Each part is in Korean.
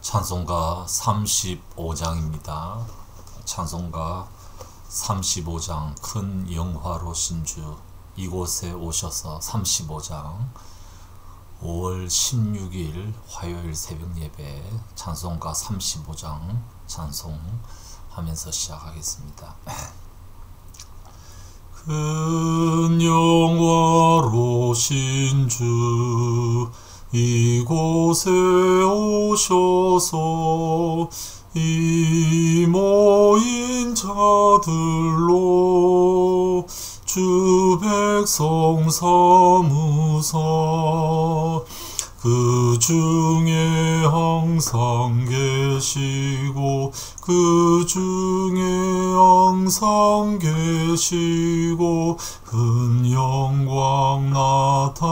찬송가 35장입니다. 찬송가 35장 큰 영화로 신주 이곳에 오셔서 35장 5월 16일 화요일 새벽 예배 찬송가 35장 찬송하면서 시작하겠습니다. 큰 영화로 신주 이곳에 오셔서 이 모인 자들로 주 백성 삼으사 그 중에 항상 계시고 그 중에 항상 계시고 큰 영광 나타내소서.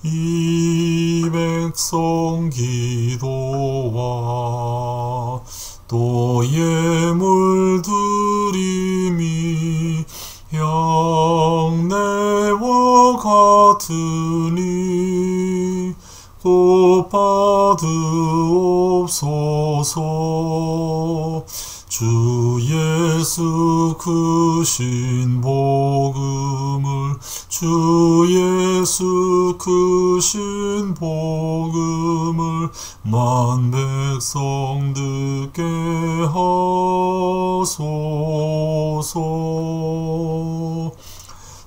이 백성 기도와 또 예물 드림이 양내와 같으니 곧 받으옵소서. 주 예수 크신 복음을 주 예수 크신 복음을 만 백성 듣게 하소서.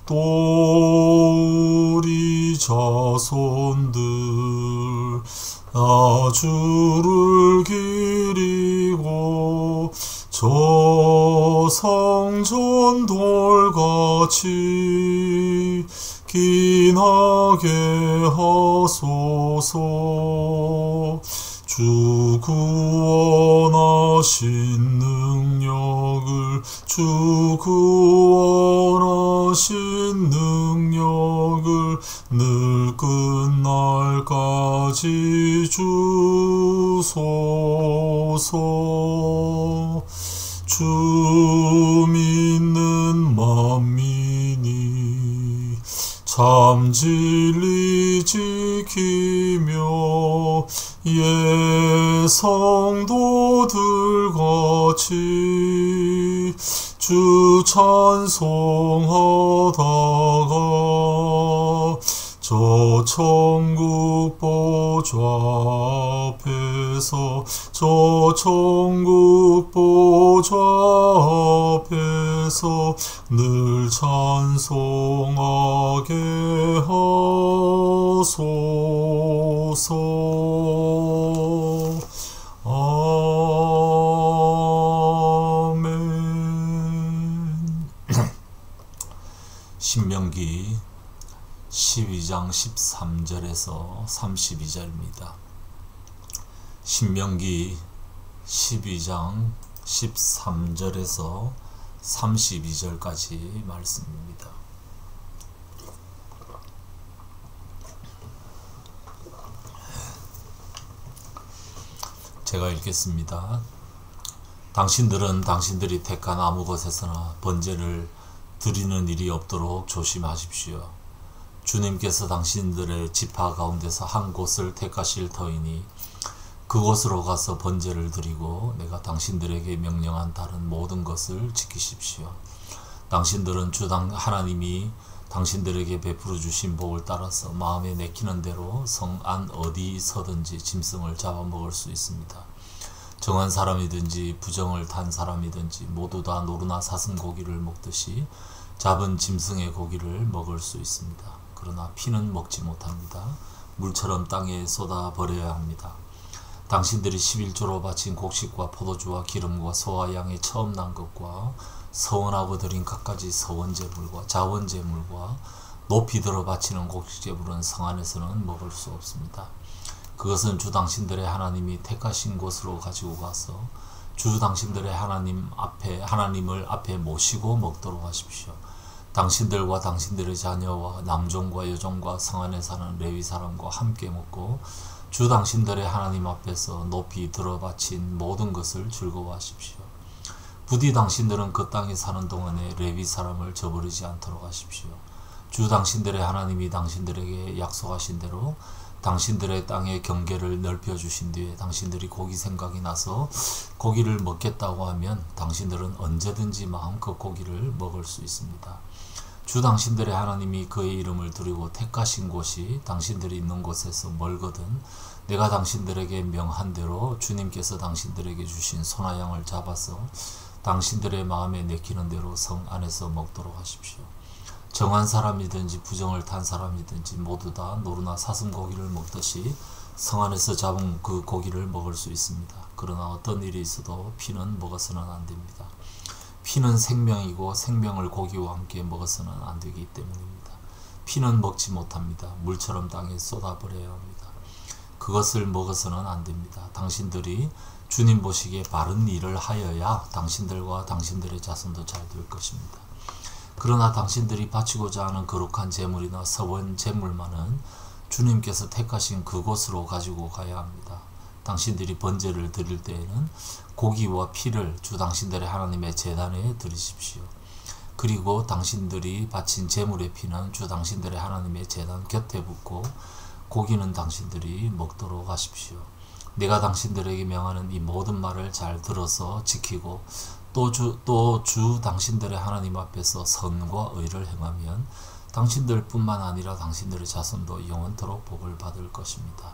또 우리 자손들 나 주를 기리고 저 성전 돌같이 기나게 하소서. 주 구원하신 능력을 주 구원하신 능력을 늘 끝날까지 주소서. 주 믿는 만민이 참 진리 지키며 예 성도들같이 주 찬송하다가 저 천국 보좌 앞에서 저 천국 보좌 앞에서 늘 찬송하게 하소서. 아멘. 신명기 12장 13절에서 32절입니다. 신명기 12장 13절에서 32절까지 말씀입니다. 제가 읽겠습니다. 당신들은 당신들이 택한 아무 곳에서나 번제를 드리는 일이 없도록 조심하십시오. 주님께서 당신들의 지파 가운데서 한 곳을 택하실 터이니 그곳으로 가서 번제를 드리고 내가 당신들에게 명령한 다른 모든 것을 지키십시오. 당신들은 주 하나님이 당신들에게 베풀어 주신 복을 따라서 마음에 내키는 대로 성 안 어디서든지 짐승을 잡아먹을 수 있습니다. 정한 사람이든지 부정을 탄 사람이든지 모두 다 노루나 사슴고기를 먹듯이 잡은 짐승의 고기를 먹을 수 있습니다. 그러나 피는 먹지 못합니다. 물처럼 땅에 쏟아 버려야 합니다. 당신들이 11조로 바친 곡식과 포도주와 기름과 소와 양의 처음 난 것과 서원하고 드린 갖가지 서원제물과 자원제물과 높이 들어 바치는 곡식제물은 성 안에서는 먹을 수 없습니다. 그것은 주 당신들의 하나님이 택하신 곳으로 가지고 가서 주 당신들의 하나님을 앞에 모시고 먹도록 하십시오. 당신들과 당신들의 자녀와 남종과 여종과 성 안에 사는 레위 사람과 함께 먹고 주 당신들의 하나님 앞에서 높이 들어 바친 모든 것을 즐거워하십시오. 부디 당신들은 그 땅에 사는 동안에 레위 사람을 저버리지 않도록 하십시오. 주 당신들의 하나님이 당신들에게 약속하신 대로 당신들의 땅의 경계를 넓혀주신 뒤에 당신들이 고기 생각이 나서 고기를 먹겠다고 하면 당신들은 언제든지 마음껏 고기를 먹을 수 있습니다. 주 당신들의 하나님이 그의 이름을 두르고 택하신 곳이 당신들이 있는 곳에서 멀거든 내가 당신들에게 명한 대로 주님께서 당신들에게 주신 소나 양을 잡아서 당신들의 마음에 내키는 대로 성 안에서 먹도록 하십시오. 정한 사람이든지 부정을 탄 사람이든지 모두 다 노루나 사슴고기를 먹듯이 성 안에서 잡은 그 고기를 먹을 수 있습니다. 그러나 어떤 일이 있어도 피는 먹어서는 안 됩니다. 피는 생명이고 생명을 고기와 함께 먹어서는 안 되기 때문입니다. 피는 먹지 못합니다. 물처럼 땅에 쏟아버려야 합니다. 그것을 먹어서는 안 됩니다. 당신들이 주님 보시기에 바른 일을 하여야 당신들과 당신들의 자손도 잘 될 것입니다. 그러나 당신들이 바치고자 하는 거룩한 제물이나 서원 제물만은 주님께서 택하신 그곳으로 가지고 가야 합니다. 당신들이 번제를 드릴 때에는 고기와 피를 주 당신들의 하나님의 제단에 드리십시오. 그리고 당신들이 바친 제물의 피는 주 당신들의 하나님의 제단 곁에 붓고 고기는 당신들이 먹도록 하십시오. 내가 당신들에게 명하는 이 모든 말을 잘 들어서 지키고 또 주 당신들의 하나님 앞에서 선과 의를 행하면 당신들 뿐만 아니라 당신들의 자손도 영원토록 복을 받을 것입니다.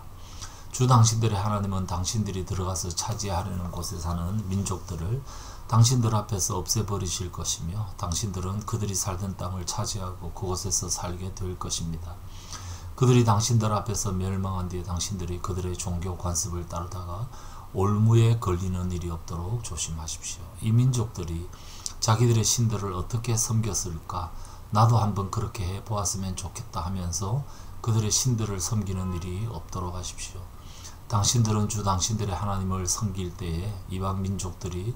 주 당신들의 하나님은 당신들이 들어가서 차지하려는 곳에 사는 민족들을 당신들 앞에서 없애버리실 것이며 당신들은 그들이 살던 땅을 차지하고 그곳에서 살게 될 것입니다. 그들이 당신들 앞에서 멸망한 뒤에 당신들이 그들의 종교 관습을 따르다가 올무에 걸리는 일이 없도록 조심하십시오. 이 민족들이 자기들의 신들을 어떻게 섬겼을까? 나도 한번 그렇게 해보았으면 좋겠다 하면서 그들의 신들을 섬기는 일이 없도록 하십시오. 당신들은 주 당신들의 하나님을 섬길 때에 이방 민족들이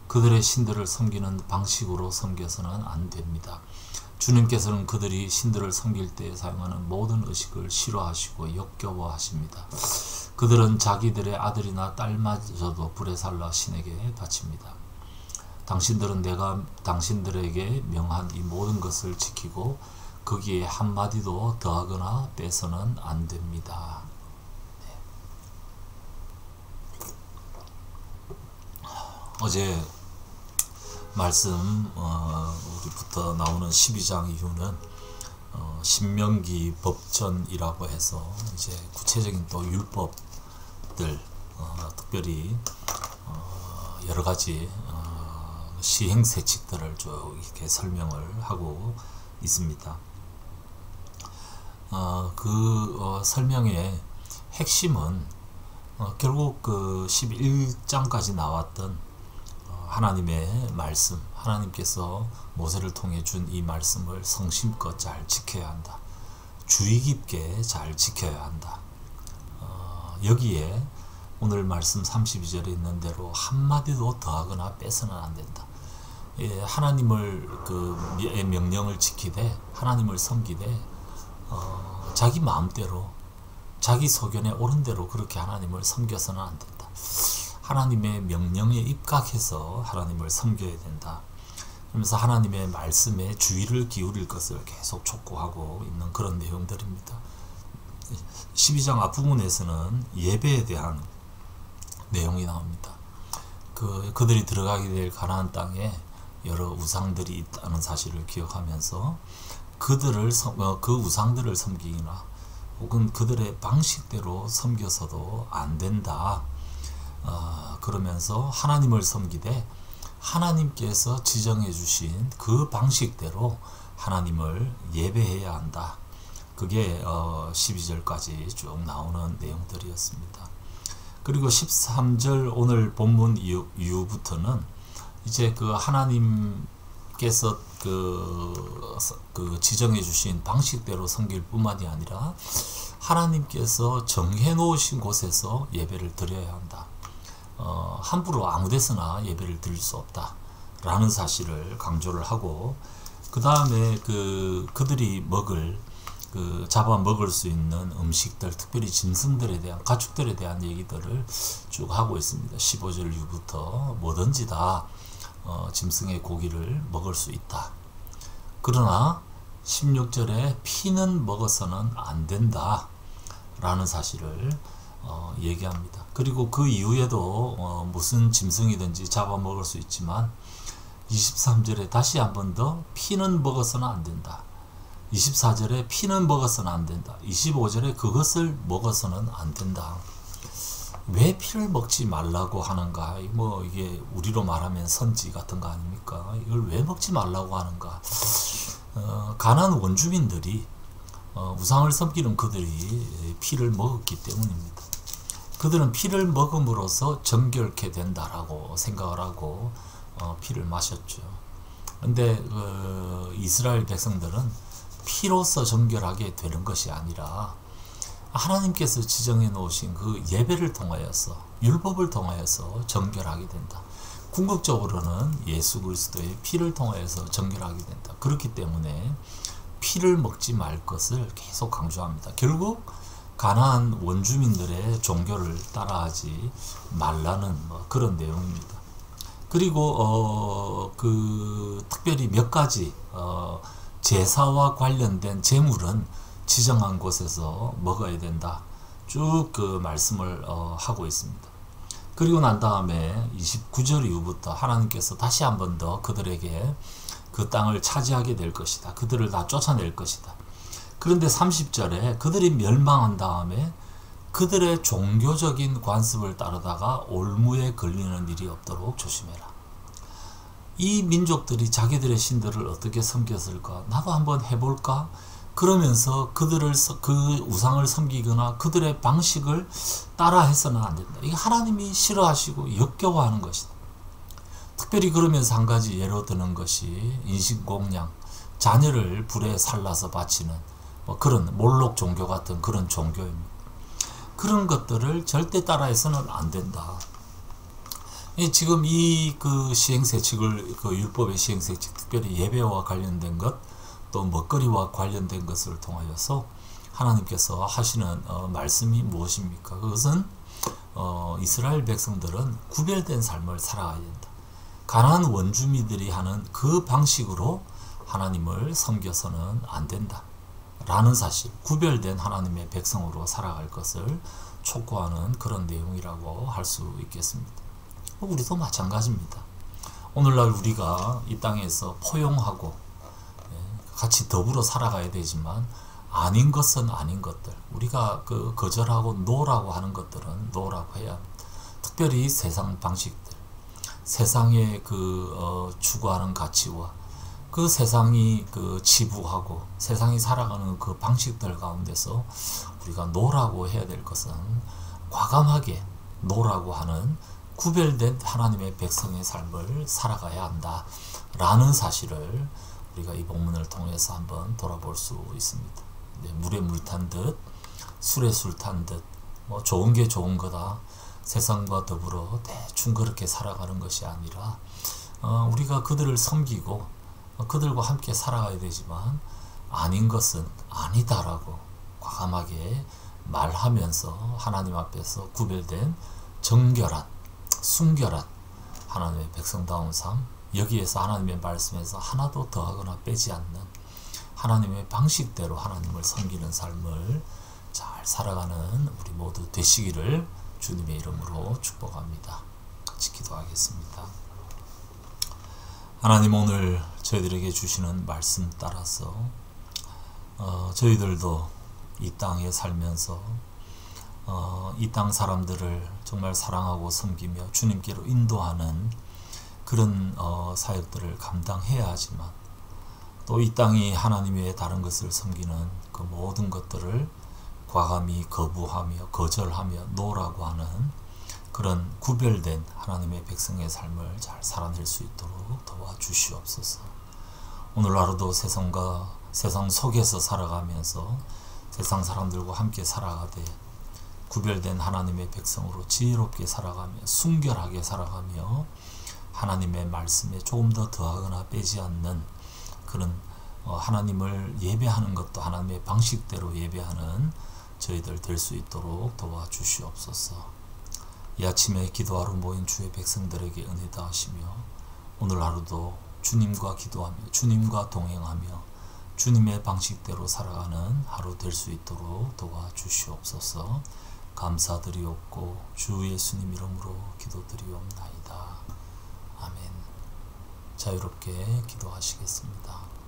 그들의 신들을 섬기는 방식으로 섬겨서는 안 됩니다. 주님께서는 그들이 신들을 섬길 때 사용하는 모든 의식을 싫어하시고 역겨워하십니다. 그들은 자기들의 아들이나 딸마저도 불에 살라 신에게 바칩니다. 당신들은 내가 당신들에게 명한 이 모든 것을 지키고 거기에 한마디도 더하거나 빼서는 안 됩니다. 어제 말씀 우리부터 나오는 12장 이후는 신명기 법전이라고 해서 이제 구체적인 또 율법들 특별히 여러 가지 시행세칙들을 쭉 이렇게 설명을 하고 있습니다. 설명의 핵심은 결국 그 11장까지 나왔던 하나님의 말씀, 하나님께서 모세를 통해 준 이 말씀을 성심껏 잘 지켜야 한다. 주의 깊게 잘 지켜야 한다. 여기에 오늘 말씀 32절에 있는 대로 한마디도 더하거나 빼서는 안 된다. 하나님을 의 명령을 지키되 하나님을 섬기되 자기 마음대로 자기 소견에 옳은 대로 그렇게 하나님을 섬겨서는 안 된다. 하나님의 명령에 입각해서 하나님을 섬겨야 된다. 그러면서 하나님의 말씀에 주의를 기울일 것을 계속 촉구하고 있는 그런 내용들입니다. 12장 앞부분에서는 예배에 대한 내용이 나옵니다. 그들이 들어가게 될 가나안 땅에 여러 우상들이 있다는 사실을 기억하면서 그 우상들을 섬기거나 혹은 그들의 방식대로 섬겨서도 안 된다. 그러면서 하나님을 섬기되 하나님께서 지정해 주신 그 방식대로 하나님을 예배해야 한다. 그게 12절까지 쭉 나오는 내용들이었습니다. 그리고 13절 오늘 본문 이후부터는 이제 그 하나님께서 그 지정해 주신 방식대로 섬길 뿐만이 아니라 하나님께서 정해 놓으신 곳에서 예배를 드려야 한다. 함부로 아무 데서나 예배를 드릴 수 없다 라는 사실을 강조를 하고, 그 다음에 그들이 잡아 먹을 수 있는 음식들, 특별히 짐승들에 대한, 가축들에 대한 얘기들을 쭉 하고 있습니다. 15절 이후부터 뭐든지 다 짐승의 고기를 먹을 수 있다. 그러나 16절에 피는 먹어서는 안 된다 라는 사실을 얘기합니다. 그리고 그 이후에도 무슨 짐승이든지 잡아먹을 수 있지만 23절에 다시 한 번 더 피는 먹어서는 안 된다. 24절에 피는 먹어서는 안 된다. 25절에 그것을 먹어서는 안 된다. 왜 피를 먹지 말라고 하는가? 뭐 이게 우리로 말하면 선지 같은 거 아닙니까? 이걸 왜 먹지 말라고 하는가? 가나안 원주민들이 우상을 섬기는 그들이 피를 먹었기 때문입니다. 그들은 피를 먹음으로써 정결케 된다라고 생각을 하고 피를 마셨죠. 근데 이스라엘 백성들은 피로서 정결하게 되는 것이 아니라 하나님께서 지정해 놓으신 그 예배를 통하여서, 율법을 통하여서 정결하게 된다. 궁극적으로는 예수 그리스도의 피를 통하여서 정결하게 된다. 그렇기 때문에 피를 먹지 말 것을 계속 강조합니다. 결국 가나안 원주민들의 종교를 따라하지 말라는 그런 내용입니다. 그리고 특별히 몇 가지 제사와 관련된 제물은 지정한 곳에서 먹어야 된다. 쭉 그 말씀을 하고 있습니다. 그리고 난 다음에 29절 이후부터 하나님께서 다시 한 번 더 그들에게 그 땅을 차지하게 될 것이다. 그들을 다 쫓아낼 것이다. 그런데 30절에 그들이 멸망한 다음에 그들의 종교적인 관습을 따르다가 올무에 걸리는 일이 없도록 조심해라. 이 민족들이 자기들의 신들을 어떻게 섬겼을까? 나도 한번 해볼까? 그러면서 그 우상을 섬기거나 그들의 방식을 따라해서는 안 된다. 이게 하나님이 싫어하시고 역겨워하는 것이다. 특별히 그러면서 한 가지 예로 드는 것이 인신공양, 자녀를 불에 살라서 바치는 그런 몰록 종교 같은 그런 종교입니다. 그런 것들을 절대 따라해서는 안 된다. 지금 이 시행세칙을, 율법의 시행세칙, 특별히 예배와 관련된 것, 또 먹거리와 관련된 것을 통하여서 하나님께서 하시는 말씀이 무엇입니까? 그것은 이스라엘 백성들은 구별된 삶을 살아가야 된다. 가나안 원주민들이 하는 그 방식으로 하나님을 섬겨서는 안 된다 라는 사실, 구별된 하나님의 백성으로 살아갈 것을 촉구하는 그런 내용이라고 할 수 있겠습니다. 우리도 마찬가지입니다. 오늘날 우리가 이 땅에서 포용하고 같이 더불어 살아가야 되지만 아닌 것은 아닌 것들, 우리가 거절하고 노라고 하는 것들은 노라고 해야 합니다. 특별히 세상 방식들, 세상에 추구하는 가치와 그 세상이 지부하고 세상이 살아가는 그 방식들 가운데서 우리가 노라고 해야 될 것은 과감하게 노라고 하는 구별된 하나님의 백성의 삶을 살아가야 한다 라는 사실을 우리가 이 본문을 통해서 한번 돌아볼 수 있습니다. 물에 물 탄 듯, 술에 술 탄 듯, 좋은 게 좋은 거다, 세상과 더불어 대충 그렇게 살아가는 것이 아니라 우리가 그들을 섬기고 그들과 함께 살아가야 되지만 아닌 것은 아니다라고 과감하게 말하면서 하나님 앞에서 구별된 정결한, 순결한 하나님의 백성다운 삶, 여기에서 하나님의 말씀에서 하나도 더하거나 빼지 않는 하나님의 방식대로 하나님을 섬기는 삶을 잘 살아가는 우리 모두 되시기를 주님의 이름으로 축복합니다. 같이 기도하겠습니다. 하나님, 오늘 저희들에게 주시는 말씀 따라서 저희들도 이 땅에 살면서 이 땅 사람들을 정말 사랑하고 섬기며 주님께로 인도하는 그런 사역들을 감당해야 하지만 또 이 땅이 하나님 외에 다른 것을 섬기는 그 모든 것들을 과감히 거부하며 거절하며 노라고 하는 그런 구별된 하나님의 백성의 삶을 잘 살아낼 수 있도록 도와주시옵소서. 오늘 하루도 세상 속에서 살아가면서 세상 사람들과 함께 살아가되 구별된 하나님의 백성으로 지혜롭게 살아가며 순결하게 살아가며 하나님의 말씀에 조금 더 더하거나 빼지 않는 그런 하나님을 예배하는 것도 하나님의 방식대로 예배하는 저희들 될 수 있도록 도와주시옵소서. 이 아침에 기도하러 모인 주의 백성들에게 은혜 다하시며 오늘 하루도 주님과 기도하며 주님과 동행하며 주님의 방식대로 살아가는 하루 될 수 있도록 도와주시옵소서. 감사드리옵고 주 예수님 이름으로 기도드리옵나이다. 아멘. 자유롭게 기도하시겠습니다.